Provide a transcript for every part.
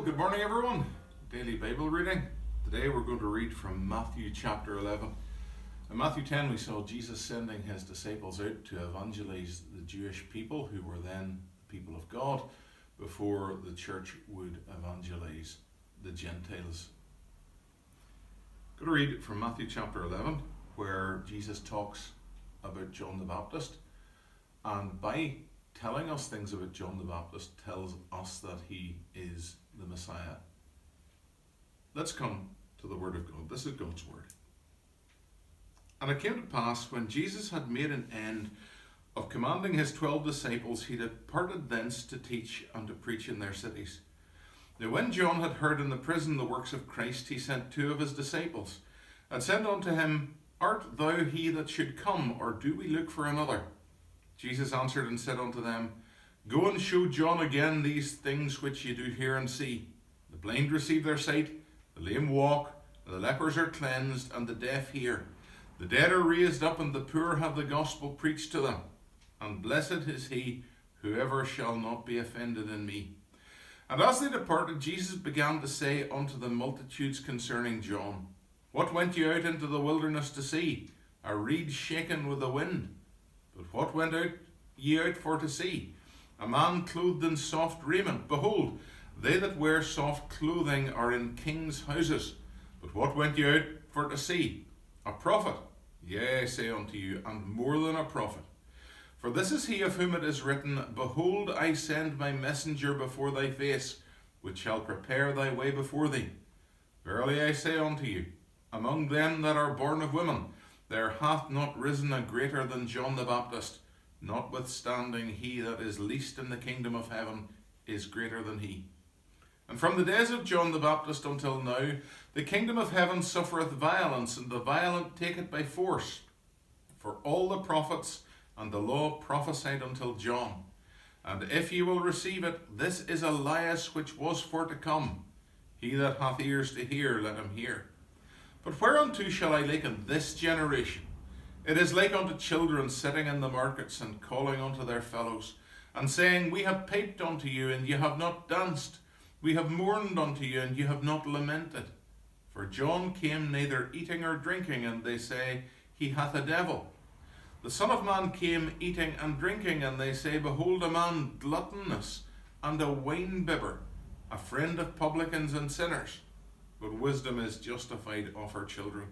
Well, good morning everyone. Daily Bible reading. Today we're going to read from Matthew chapter 11. In Matthew 10 we saw Jesus sending his disciples out to evangelize the Jewish people who were then the people of God before the church would evangelize the Gentiles. I'm going to read from Matthew chapter 11 where Jesus talks about John the Baptist, and by telling us things about John the Baptist tells us that he is the Messiah. Let's come to the Word of God. This is God's Word. And it came to pass, when Jesus had made an end of commanding his 12 disciples, he departed thence to teach and to preach in their cities. Now when John had heard in the prison the works of Christ, he sent 2 of his disciples, and said unto him, Art thou he that should come, or do we look for another? Jesus answered and said unto them, Go and show John again these things which ye do hear and see. The blind receive their sight, the lame walk, the lepers are cleansed, and the deaf hear. The dead are raised up, and the poor have the gospel preached to them. And blessed is he whoever shall not be offended in me. And as they departed, Jesus began to say unto the multitudes concerning John, What went ye out into the wilderness to see? A reed shaken with the wind? But what went ye out for to see? A man clothed in soft raiment? Behold, they that wear soft clothing are in kings' houses. But what went ye out for to see? A prophet? Yea, I say unto you, and more than a prophet. For this is he of whom it is written, Behold, I send my messenger before thy face, which shall prepare thy way before thee. Verily I say unto you, among them that are born of women, there hath not risen a greater than John the Baptist, notwithstanding he that is least in the kingdom of heaven is greater than he. And from the days of John the Baptist until now, the kingdom of heaven suffereth violence, and the violent take it by force. For all the prophets and the law prophesied until John. And if ye will receive it, this is Elias which was for to come. He that hath ears to hear, let him hear. But whereunto shall I liken this generation? It is like unto children sitting in the markets, and calling unto their fellows, and saying, We have piped unto you, and ye have not danced. We have mourned unto you, and ye have not lamented. For John came neither eating or drinking, and they say, He hath a devil. The Son of Man came eating and drinking, and they say, Behold, a man gluttonous, and a winebibber, a friend of publicans and sinners. But wisdom is justified of her children.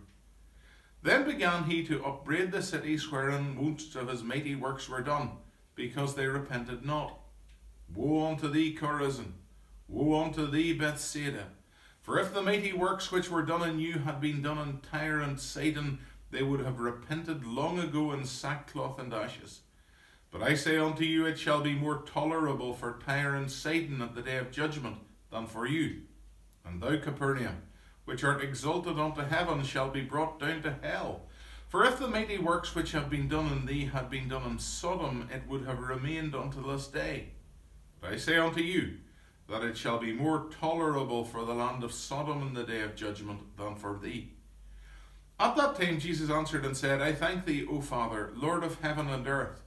Then began he to upbraid the cities wherein most of his mighty works were done, because they repented not. Woe unto thee, Chorazin! Woe unto thee, Bethsaida! For if the mighty works which were done in you had been done in Tyre and Sidon, they would have repented long ago in sackcloth and ashes. But I say unto you, it shall be more tolerable for Tyre and Sidon at the day of judgment than for you. And thou, Capernaum, which art exalted unto heaven, shall be brought down to hell. For if the mighty works which have been done in thee had been done in Sodom, it would have remained unto this day. But I say unto you, that it shall be more tolerable for the land of Sodom in the day of judgment than for thee. At that time Jesus answered and said, I thank thee, O Father, Lord of heaven and earth,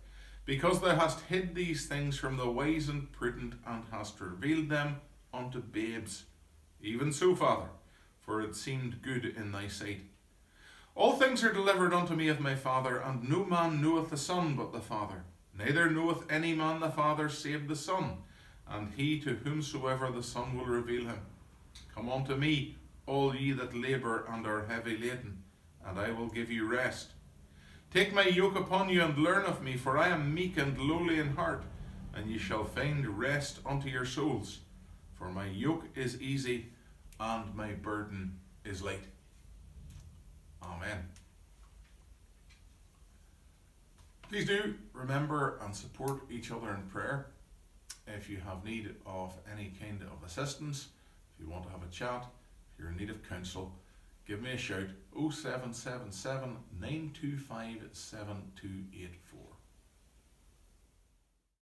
because thou hast hid these things from the wise and prudent, and hast revealed them unto babes. Even so, Father, for it seemed good in thy sight. All things are delivered unto me of my Father, and no man knoweth the Son but the Father. Neither knoweth any man the Father save the Son, and he to whomsoever the Son will reveal him. Come unto me, all ye that labour and are heavy laden, and I will give you rest. Take my yoke upon you, and learn of me, for I am meek and lowly in heart, and ye shall find rest unto your souls. For my yoke is easy, and my burden is light. Amen. Please do remember and support each other in prayer. If you have need of any kind of assistance, if you want to have a chat, if you're in need of counsel, give me a shout, 0777 925 7284.